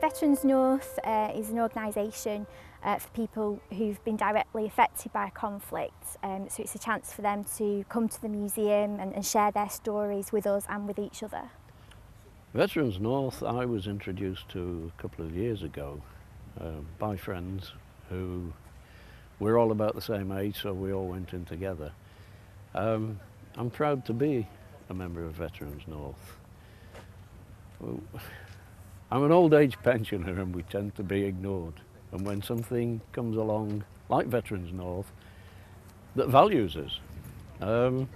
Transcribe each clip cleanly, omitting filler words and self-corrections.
Veterans North is an organisation for people who've been directly affected by a conflict, so it's a chance for them to come to the museum and share their stories with us and with each other. Veterans North I was introduced to a couple of years ago by friends who were all about the same age, so we all went in together. I'm proud to be a member of Veterans North. I'm an old age pensioner and we tend to be ignored, and when something comes along like Veterans North that values us, I'm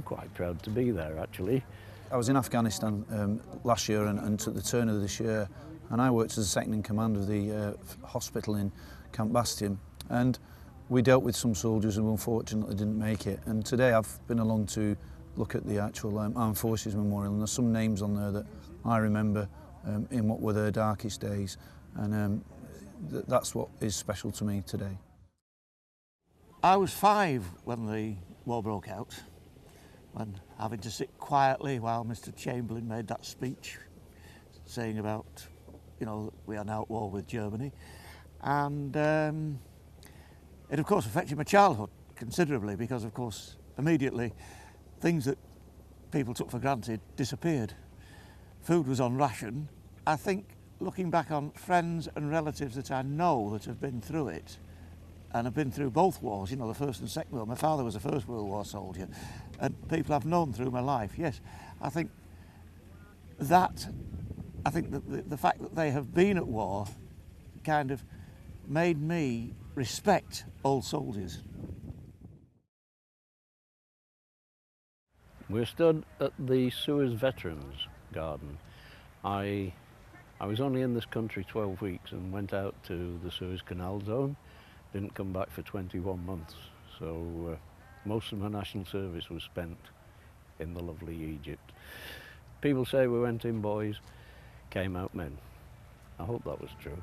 quite proud to be there actually. I was in Afghanistan last year and took the turn of this year, and I worked as a second in command of the hospital in Camp Bastion, and we dealt with some soldiers who unfortunately didn't make it, and today I've been along to look at the actual Armed Forces Memorial, and there's some names on there that I remember in what were their darkest days, and that's what is special to me today. I was 5 when the war broke out, when having to sit quietly while Mr. Chamberlain made that speech saying about, you know, we are now at war with Germany, and it of course affected my childhood considerably, because of course immediately things that people took for granted disappeared. Food was on ration. I think looking back on friends and relatives that I know that have been through it, and have been through both wars, you know, the First and Second World. My father was a First World War soldier, and people I've known through my life, yes, I think that the fact that they have been at war kind of made me respect old soldiers. We're stood at the Suez Veterans Garden. I was only in this country 12 weeks and went out to the Suez Canal zone. Didn't come back for 21 months, so most of my national service was spent in the lovely Egypt. People say we went in boys, came out men. I hope that was true.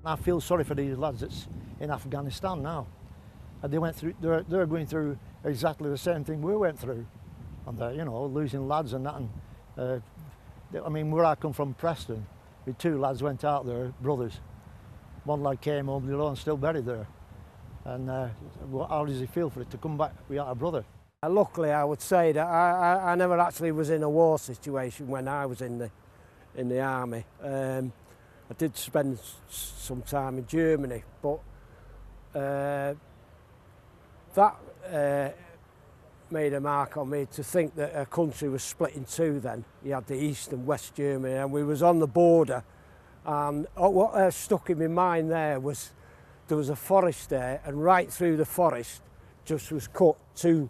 I feel sorry for these lads that's in Afghanistan now. And they went through, they're going through exactly the same thing we went through. And they're, you know, losing lads and that. And, I mean, where I come from, Preston, with 2 lads went out there, brothers. One lad came home, the other one's still buried there. And how does he feel for it to come back without a brother? Luckily, I would say that I never actually was in a war situation when I was in the army. I did spend some time in Germany, but that made a mark on me to think that a country was split in two then. You had the East and West Germany, and we was on the border, and what stuck in my mind there was a forest there, and right through the forest just was cut 2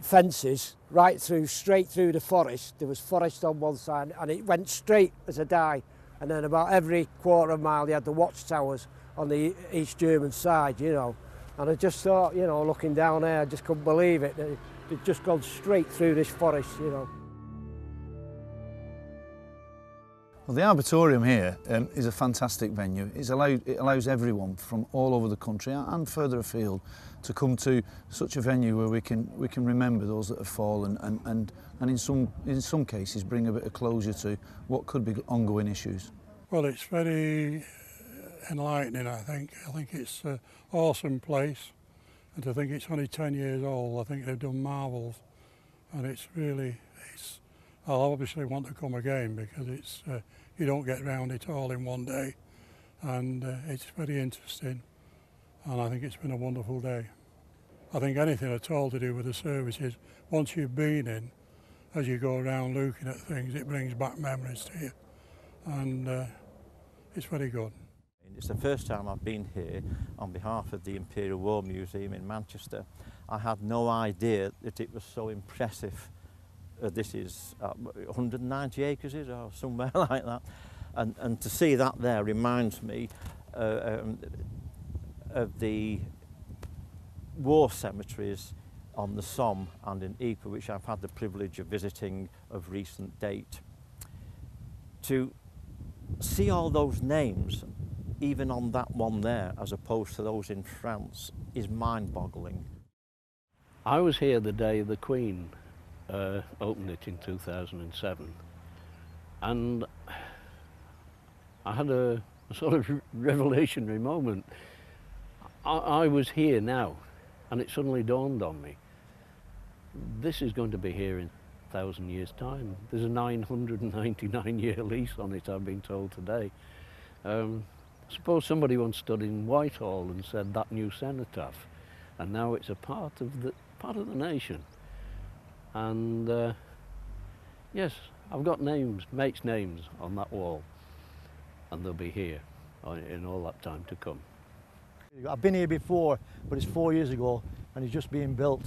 fences right through, straight through the forest. There was forest on one side and it went straight as a die, and then about every quarter of a mile you had the watchtowers on the East German side, you know. And I just thought, you know, looking down there, I just couldn't believe it. It'd just gone straight through this forest, you know. Well, the Arboretum here is a fantastic venue. It allows everyone from all over the country and further afield to come to such a venue where we can remember those that have fallen and in some cases bring a bit of closure to what could be ongoing issues. Well, it's very enlightening, I think. I think it's an awesome place, and to think it's only 10 years old, I think they've done marvels, and I'll obviously want to come again, because it's you don't get round it all in one day, and it's very interesting, and I think it's been a wonderful day. I think anything at all to do with the services, once you've been in, as you go around looking at things, it brings back memories to you, and it's very good. It's the first time I've been here on behalf of the Imperial War Museum in Manchester. I had no idea that it was so impressive. This is 190 acres or somewhere like that, and to see that there reminds me of the war cemeteries on the Somme and in Ypres, which I've had the privilege of visiting of recent date. To see all those names, even on that one there, as opposed to those in France, is mind-boggling. I was here the day the Queen opened it in 2007, and I had a sort of revelationary moment. I was here now, and it suddenly dawned on me, this is going to be here in 1,000 years' time. There's a 999-year lease on it, I've been told today. Suppose somebody once stood in Whitehall and said that new cenotaph, and now it's a part of the nation. And yes, I've got names, mates' names on that wall, and they'll be here in all that time to come. I've been here before, but it's 4 years ago, and it's just being built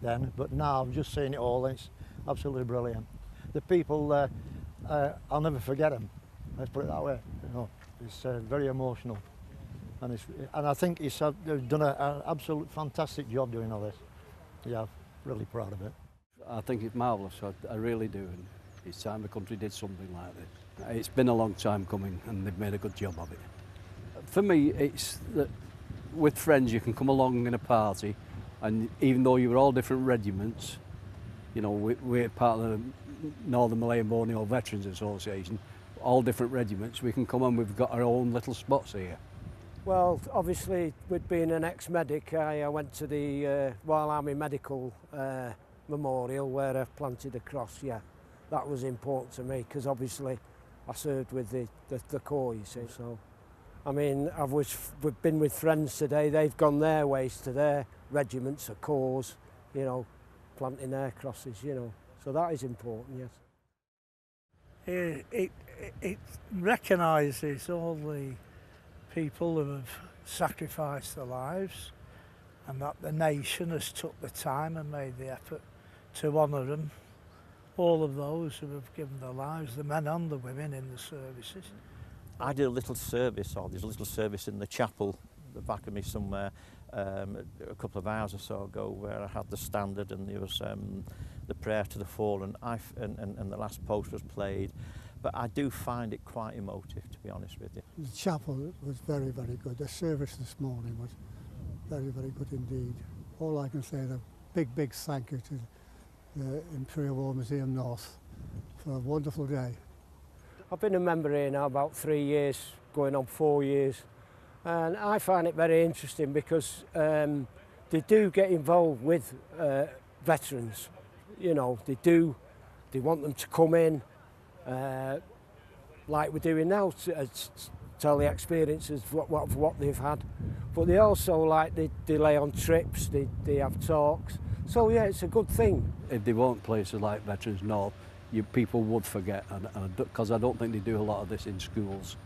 then. But now I've just seen it all, and it's absolutely brilliant. The people, I'll never forget them. Let's put it that way. You know, it's very emotional, and I think they've done an absolute fantastic job doing all this. Yeah, I'm really proud of it. I think it's marvellous. I really do. And it's time the country did something like this. It's been a long time coming, and they've made a good job of it. For me, it's that with friends you can come along in a party, and even though you were all different regiments, you know, we're part of the Northern Malay and Borneo Veterans Association, all different regiments, we can come and we've got our own little spots here. Well, obviously, with being an ex-medic, I went to the Royal Army Medical Memorial where I planted a cross, yeah. That was important to me because obviously I served with the Corps, you see, so. I mean, we've been with friends today, they've gone their ways to their regiments or corps, you know, planting their crosses, you know. So that is important, yes. It recognises all the people who have sacrificed their lives, and that the nation has took the time and made the effort to honour them. All of those who have given their lives, the men and the women in the services. I did a little service, or there's a little service in the chapel at the back of me somewhere a couple of hours or so ago, where I had the standard and there was the prayer to the fallen, and the last post was played. But I do find it quite emotive, to be honest with you. The chapel was very, very good. The service this morning was very, very good indeed. All I can say is a big, big thank you to the Imperial War Museum North for a wonderful day. I've been a member here now about 3 years, going on 4 years, and I find it very interesting because they do get involved with veterans. You know, they want them to come in, like we're doing now, to tell the experiences of what they've had. But they also, like, they lay on trips, they have talks. So yeah, it's a good thing. If they weren't places like Veterans North, people would forget, because I don't think they do a lot of this in schools.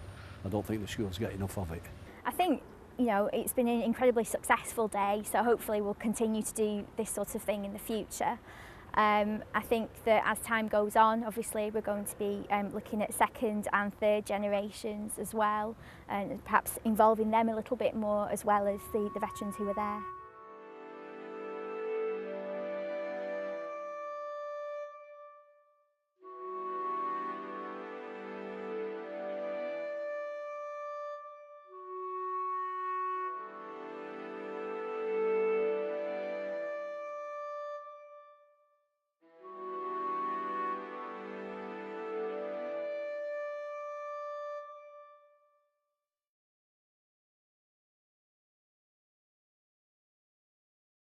I don't think the schools get enough of it. I think, you know, it's been an incredibly successful day, so hopefully we'll continue to do this sort of thing in the future. I think that as time goes on, obviously we're going to be looking at second and third generations as well, and perhaps involving them a little bit more as well as the veterans who were there.